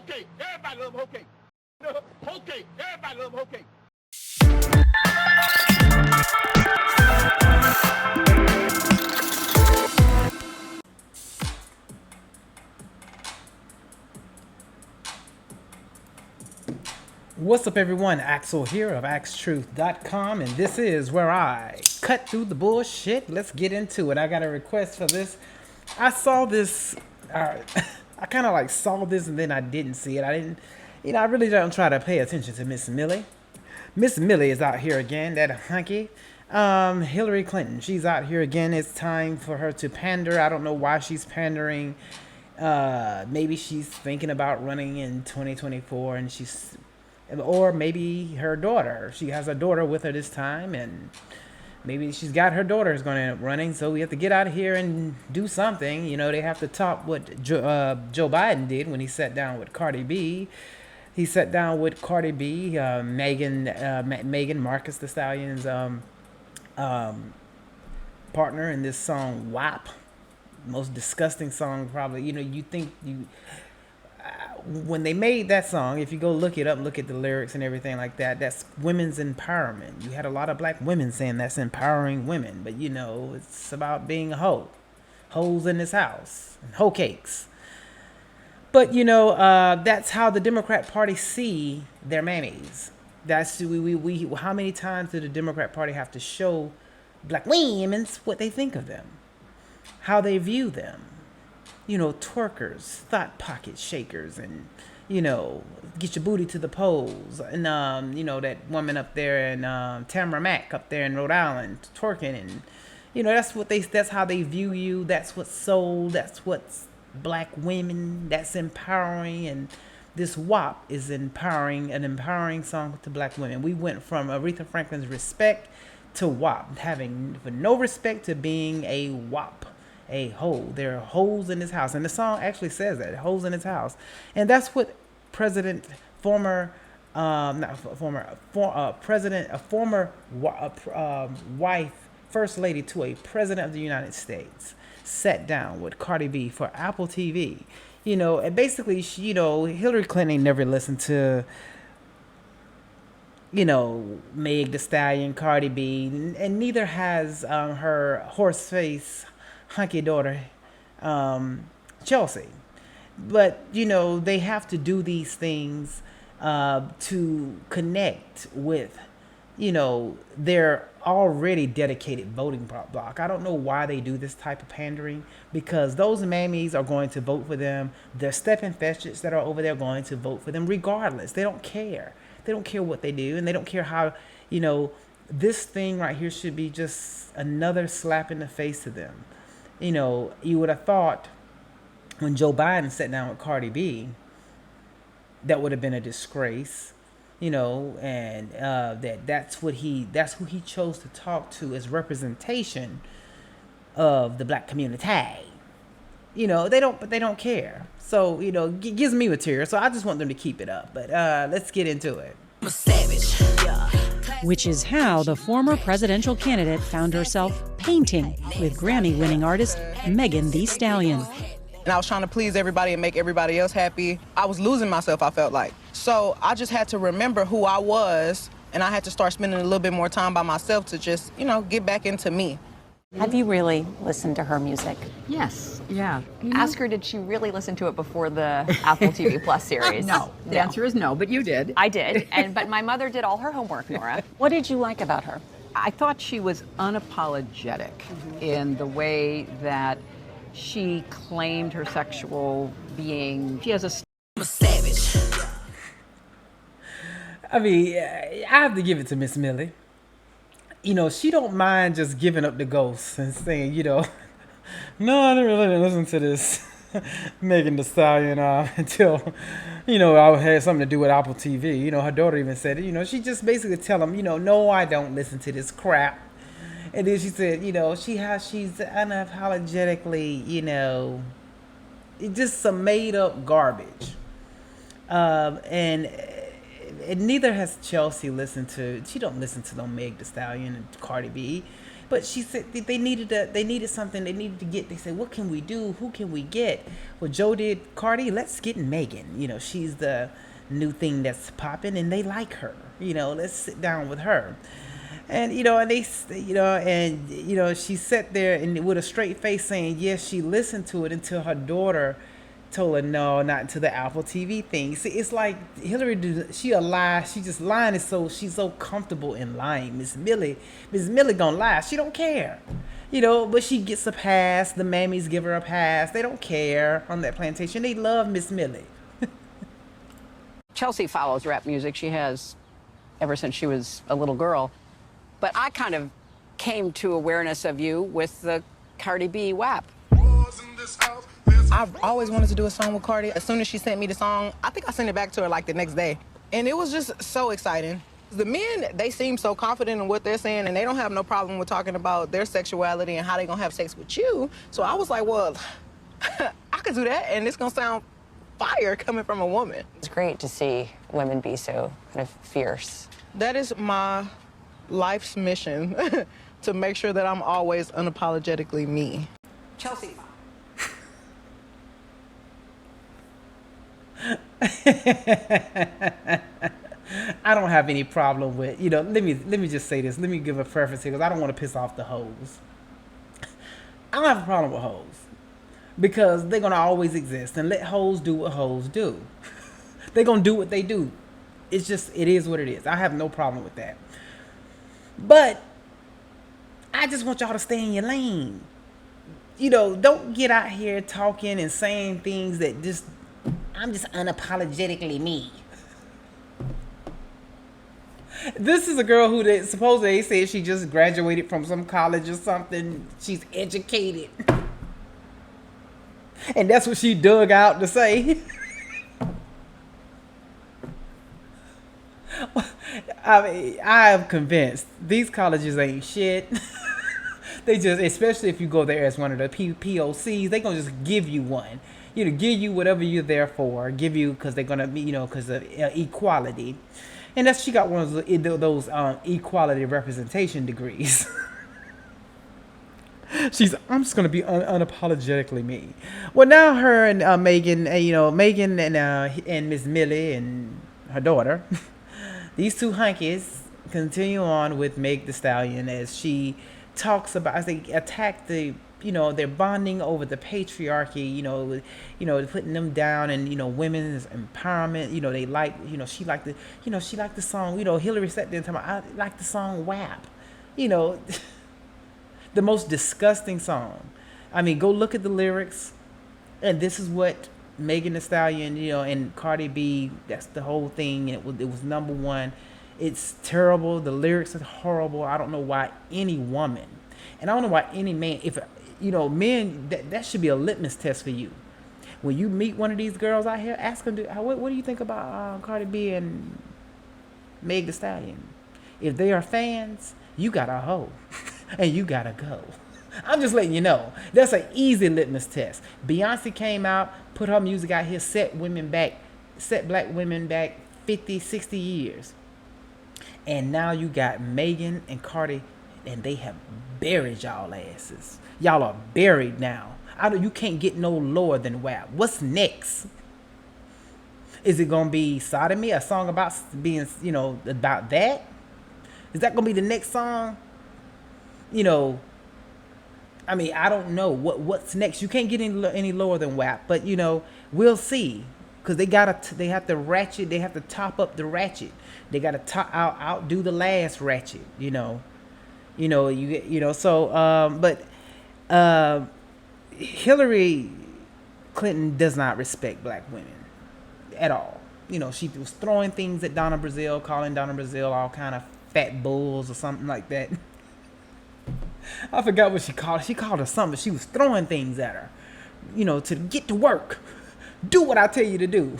Hoecakes. Everybody love Hoecakes. Hoecakes. Everybody love Hoecakes. What's up, everyone? Axel here of Axetruth.com, and this is where I cut through the bullshit. Let's get into it. I got a request for this. I saw this. I kind of like saw this and then I didn't see it. I really don't try to pay attention to Mizz Milly. Mizz Milly is out here again, that hunky. Hillary Clinton, she's out here again. It's time for her to pander. I don't know why she's pandering. Maybe she's thinking about running in 2024 and or maybe her daughter. She has a daughter with her this time, and maybe she's got her daughter is going to end up running. So we have to get out of here and do something. You know, they have to top what Joe Biden did when he sat down with Cardi B. He sat down with Cardi B, Megan Marcus the Stallion's partner in this song WAP. Most disgusting song probably. You know, when they made that song, if you go look it up, look at the lyrics and everything like that, that's women's empowerment. You had a lot of black women saying that's empowering women, but you know, it's about being a hoe. Hoes in this house, and Hoecakes. But you know, that's how the Democrat Party see their mammies. That's how many times did the Democrat Party have to show black women what they think of them, how they view them? You know, twerkers, thought pocket shakers, and, you know, get your booty to the poles. And, you know, that woman up there in Tamara Mack up there in Rhode Island twerking. And, you know, that's how they view you. That's what's sold. That's what's black women. That's empowering. And this WAP is an empowering song to black women. We went from Aretha Franklin's Respect to WAP, having no respect to being a WAP. A hoe. There are hoes in this house, and the song actually says that, hoes in this house. And that's what former wife, first lady to a president of the United States, sat down with Cardi B for Apple TV. You know, and basically, Hillary Clinton ain't never listened to, you know, Megan Thee Stallion, Cardi B, and neither has her horse face hunky daughter, Chelsea. But, you know, they have to do these things to connect with, you know, their already dedicated voting block. I don't know why they do this type of pandering, because those mammies are going to vote for them. The stepping fetches that are over there are going to vote for them regardless. They don't care. They don't care what they do, and they don't care how, you know, this thing right here should be just another slap in the face to them. You know, you would have thought when Joe Biden sat down with Cardi B, that would have been a disgrace, you know, and that's who he chose to talk to as representation of the black community. You know, they don't care. So, you know, it gives me material. So I just want them to keep it up. But let's get into it. I'm a savage. Yeah. Which is how the former presidential candidate found herself painting with Grammy-winning artist Megan Thee Stallion. And I was trying to please everybody and make everybody else happy. I was losing myself, I felt like. So I just had to remember who I was, and I had to start spending a little bit more time by myself to just, you know, get back into me. Have you really listened to her music? Yes, yeah. Ask her, did she really listen to it before the Apple TV Plus series? No, the answer is no, but you did. I did, but my mother did all her homework, Nora. What did you like about her? I thought she was unapologetic in the way that she claimed her sexual being. She has I'm a savage. I mean, I have to give it to Mizz Milly. You know, she don't mind just giving up the ghost and saying, you know, no, I didn't really listen to this Megan Thee Stallion until, you know, I had something to do with Apple TV. You know, her daughter even said it. You know, she just basically tell him, you know, no, I don't listen to this crap. And then she said, you know, she's unapologetically, you know, just some made up garbage. And neither has Chelsea listened to. She don't listen to no Meg Thee Stallion and Cardi B. But she said they needed something. They needed to get. They said, what can we do? Who can we get? Well, Joe did Cardi. Let's get Megan. You know, she's the new thing that's popping, and they like her. You know, let's sit down with her. And you know, and she sat there and with a straight face saying, yes, she listened to it until her daughter told her no, not into the Apple TV thing. See, it's like Hillary, she a lie. She just lying is she's so comfortable in lying. Mizz Milly gonna lie. She don't care, you know. But she gets a pass. The Mammies give her a pass. They don't care on that plantation. They love Mizz Milly. Chelsea follows rap music. She has ever since she was a little girl. But I kind of came to awareness of you with the Cardi B WAP. I've always wanted to do a song with Cardi. As soon as she sent me the song, I think I sent it back to her like the next day. And it was just so exciting. The men, they seem so confident in what they're saying, and they don't have no problem with talking about their sexuality and how they gonna have sex with you. So I was like, well, I could do that, and it's gonna sound fire coming from a woman. It's great to see women be so kind of fierce. That is my life's mission, to make sure that I'm always unapologetically me. Chelsea. I don't have any problem with, you know, let me just say this. Let me give a preference here because I don't want to piss off the hoes. I don't have a problem with hoes because they're going to always exist, and let hoes do what hoes do. They're going to do what they do. It's just, it is what it is. I have no problem with that. But I just want y'all to stay in your lane. You know, don't get out here talking and saying things that just, I'm just unapologetically me. This is a girl who supposedly said she just graduated from some college or something. She's educated. And that's what she dug out to say. I mean, I am convinced these colleges ain't shit. They just, especially if you go there as one of the POCs, they gonna just give you one. You know, give you whatever you're there for. Give you because they're gonna be, you know, because of equality. And that's, she got one of those equality representation degrees. I'm just gonna be unapologetically me. Well, now her and Megan, Megan and Mizz Milly and her daughter, these two hunkies continue on with Meg Thee Stallion as she talks about, as they attack the, you know, they're bonding over the patriarchy, putting them down, and, you know, women's empowerment. You know, they like, you know, she liked the song, you know, Hillary sat there and told me, I like the song WAP. You know, the most disgusting song. I mean, go look at the lyrics, and this is what Megan Thee Stallion, you know, and Cardi B, that's the whole thing. It was number one. It's terrible. The lyrics are horrible. I don't know why any woman, and I don't know why any man, if, you know, men, that should be a litmus test for you. When you meet one of these girls out here, ask them, what do you think about Cardi B and Meg Thee Stallion? If they are fans, you got a hoe, and you gotta go. I'm just letting you know. That's an easy litmus test. Beyonce came out, put her music out here, set black women back 50, 60 years. And now you got Megan and Cardi, and they have buried y'all asses. Y'all are buried now. You can't get no lower than WAP. What's next? Is it gonna be sodomy? A song about being, you know, about that? Is that gonna be the next song? You know, I mean, I don't know what's next. You can't get any lower than WAP, but, you know, we'll see, because they have to ratchet. They have to top up the ratchet. They got to outdo the last ratchet. But Hillary Clinton does not respect black women at all. You know, she was throwing things at Donna Brazile, calling Donna Brazile all kind of fat bulls or something like that. I forgot what she called her. She called her something, but she was throwing things at her, you know, to get to work. Do what I tell you to do.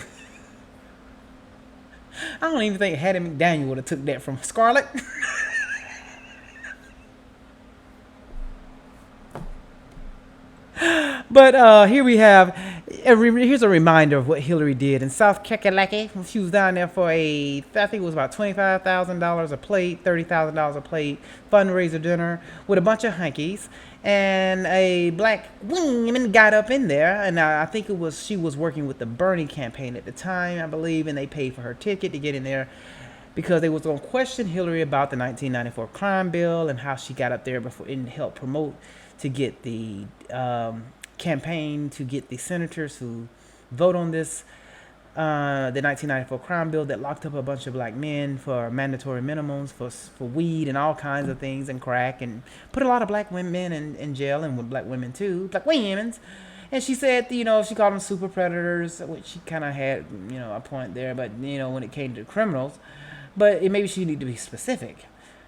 I don't even think Hattie McDaniel would have took that from Scarlett. But here we have, here's a reminder of what Hillary did in South Carolina. She was down there for I think it was about $25,000 a plate, $30,000 a plate fundraiser dinner with a bunch of hunkies. And a black woman got up in there, and I think she was working with the Bernie campaign at the time, I believe, and they paid for her ticket to get in there because they was going to question Hillary about the 1994 crime bill and how she got up there before and helped promote to get the campaign to get the senators who vote on this, the 1994 crime bill that locked up a bunch of black men for mandatory minimums for weed and all kinds of things and crack, and put a lot of black women in jail, and with black women too, black women's. And she said, she called them super predators, which she kind of had, a point there, but, when it came to criminals, but maybe she need to be specific.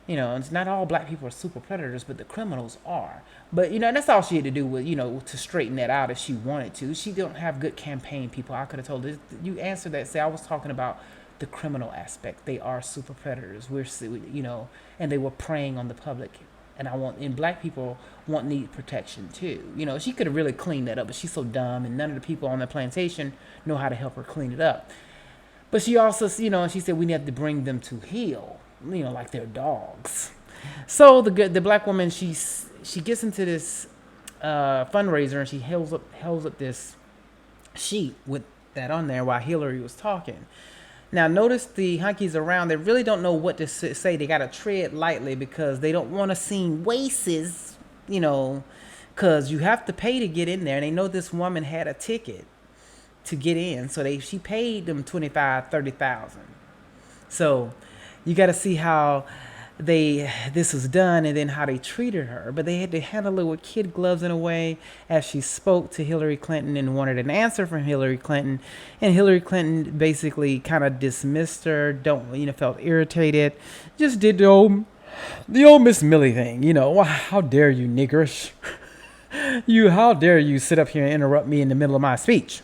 It's not all black people are super predators, but the criminals are. But, that's all she had to do with, to straighten that out if she wanted to. She don't have good campaign people. I could have told her, you answered that, say, I was talking about the criminal aspect. They are super predators. And they were preying on the public. And black people need protection too. She could have really cleaned that up, but she's so dumb, and none of the people on the plantation know how to help her clean it up. But she also, she said we need to bring them to heel. Like they're dogs. So the black woman, she gets into this fundraiser, and she holds up this sheet with that on there while Hillary was talking. Now notice the hunkies around, they really don't know what to say. They got to tread lightly because they don't want to seem waces, because you have to pay to get in there. And they know this woman had a ticket to get in, so she paid them $25,000-$30,000. So you got to see how this was done, and then how they treated her. But they had to handle it with kid gloves in a way, as she spoke to Hillary Clinton and wanted an answer from Hillary Clinton. And Hillary Clinton basically kind of dismissed her, felt irritated, just did the old Mizz Milly thing. How dare you, niggerish? How dare you sit up here and interrupt me in the middle of my speech?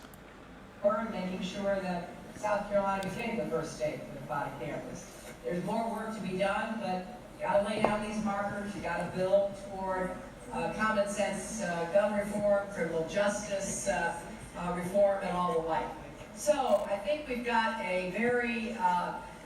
We're making sure that South Carolina became the first state with a body cameras. There's more work to be done, but you got to lay down these markers. You got to build toward common sense gun reform, criminal justice reform, and all the like. So I think we've got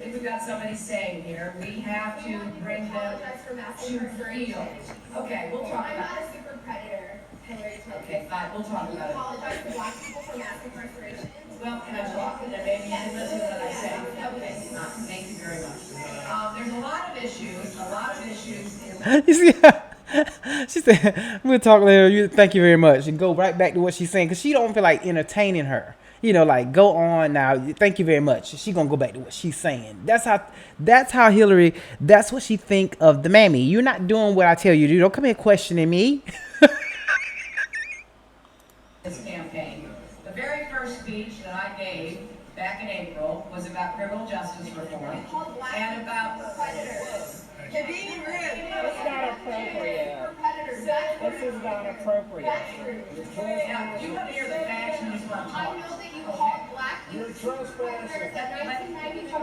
we've got somebody saying here, we have to bring them to heel. Okay, we'll talk about it. I'm not a super predator. Okay, fine, we'll talk about it. Apologize to black people for mass incarceration. Well, can I talk? And then maybe you can listen to what I say. Okay, thank you very much. There's a lot of issues in You see, she said, we'll talk later. Thank you very much. And go right back to what she's saying, because she don't feel like entertaining her. Like, go on now. Thank you very much. She gonna go back to what she's saying. That's how Hillary, that's what she think of the mammy. You're not doing what I tell you to do. Don't come here questioning me. this campaign. The very first speech that I gave back in April was about criminal justice reform and about predators. You're being rude. It's not appropriate. This is not appropriate. Now, you want to hear the facts, you just want to talk. I know that you called black youth predators in 1994.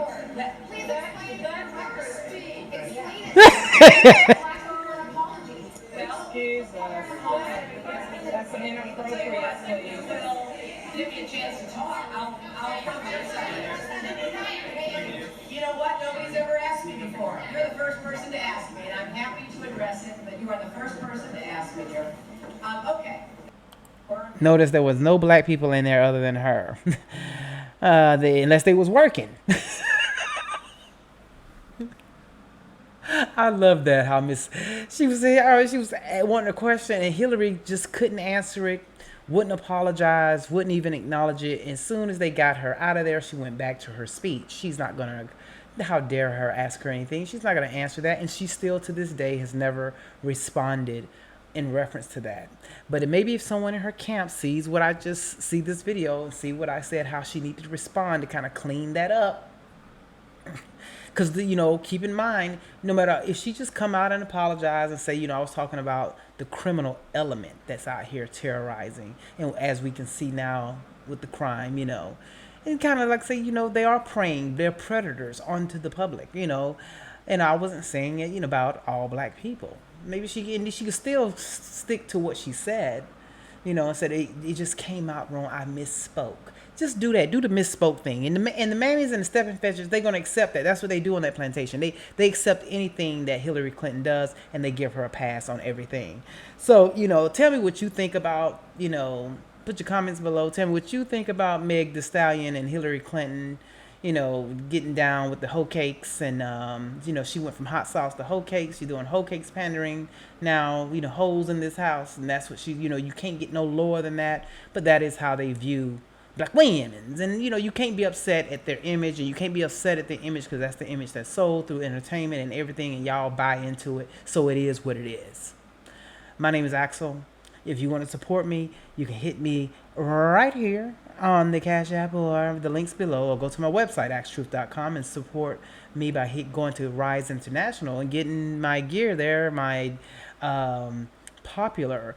Please explain that record. Explain it. Black people an apology. Excuse us. That's inappropriate. Give me a chance to talk. I'll come to your side. You know what? Nobody's ever asked me before. You're the first person to ask me, and I'm happy to address it, but you are the first person to ask me here. Okay. Notice there was no black people in there other than her. Unless they was working. I love that, how she was wanting a question, and Hillary just couldn't answer it, wouldn't apologize, wouldn't even acknowledge it. And as soon as they got her out of there, she went back to her speech. She's not gonna, how dare her ask her anything? She's not gonna answer that, and she still to this day has never responded in reference to that. But maybe if someone in her camp sees what I just see this video and see what I said, how she needed to respond to kind of clean that up. Because, keep in mind, no matter if she just come out and apologize and say, I was talking about the criminal element that's out here terrorizing. And as we can see now with the crime, and kind of like say, they are preying, they're predators onto the public, And I wasn't saying it, about all black people. Maybe she could still stick to what she said, you know, and said it just came out wrong. I misspoke. Just do that. Do the misspoke thing. And the Mammies and the stepping fetchers, they're gonna accept that. That's what they do on that plantation. They accept anything that Hillary Clinton does, and they give her a pass on everything. So, you know, tell me what you think about, you know, put your comments below. Tell me what you think about Meg Thee Stallion and Hillary Clinton, you know, getting down with the Hoecakes. And, you know, she went from hot sauce to Hoecakes. She's doing Hoecakes pandering now, you know, hoes in this house. And that's what she, you know, you can't get no lower than that. But that is how they view black women. And, you know, you can't be upset at their image, and you can't be upset at the image because that's the image that's sold through entertainment and everything, and y'all buy into it. So it is what it is. My name is Axel. If you want to support me, you can hit me right here on the Cash App or the links below, or go to my website, Axetruth.com, and support me by going to Rise International and getting my gear there, my popular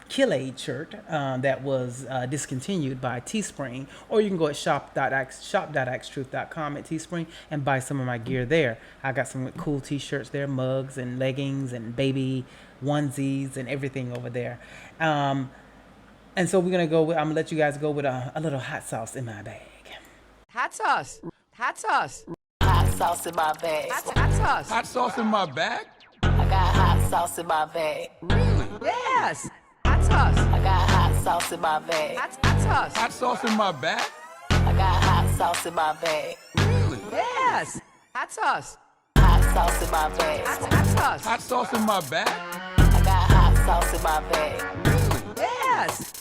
Kill Aid shirt that was discontinued by Teespring, or you can go at shop.axetruth.com at Teespring and buy some of my gear there. I got some cool t-shirts there, mugs and leggings and baby onesies and everything over there. And so we're gonna go with, I'm gonna let you guys go with a little hot sauce in my bag. Hot sauce. Hot sauce. Hot sauce in my bag. Hot sauce. Hot sauce in my bag? I got hot sauce in my bag. Really? Yes. Hot sauce. I got hot sauce in my bag. Hot sauce. Hot sauce in my bag? I got hot sauce in my bag. Really? Yes. Hot sauce. Hot sauce in my bag. Hot sauce. Hot sauce in my bag? I got hot sauce in my bag. Really? Yes.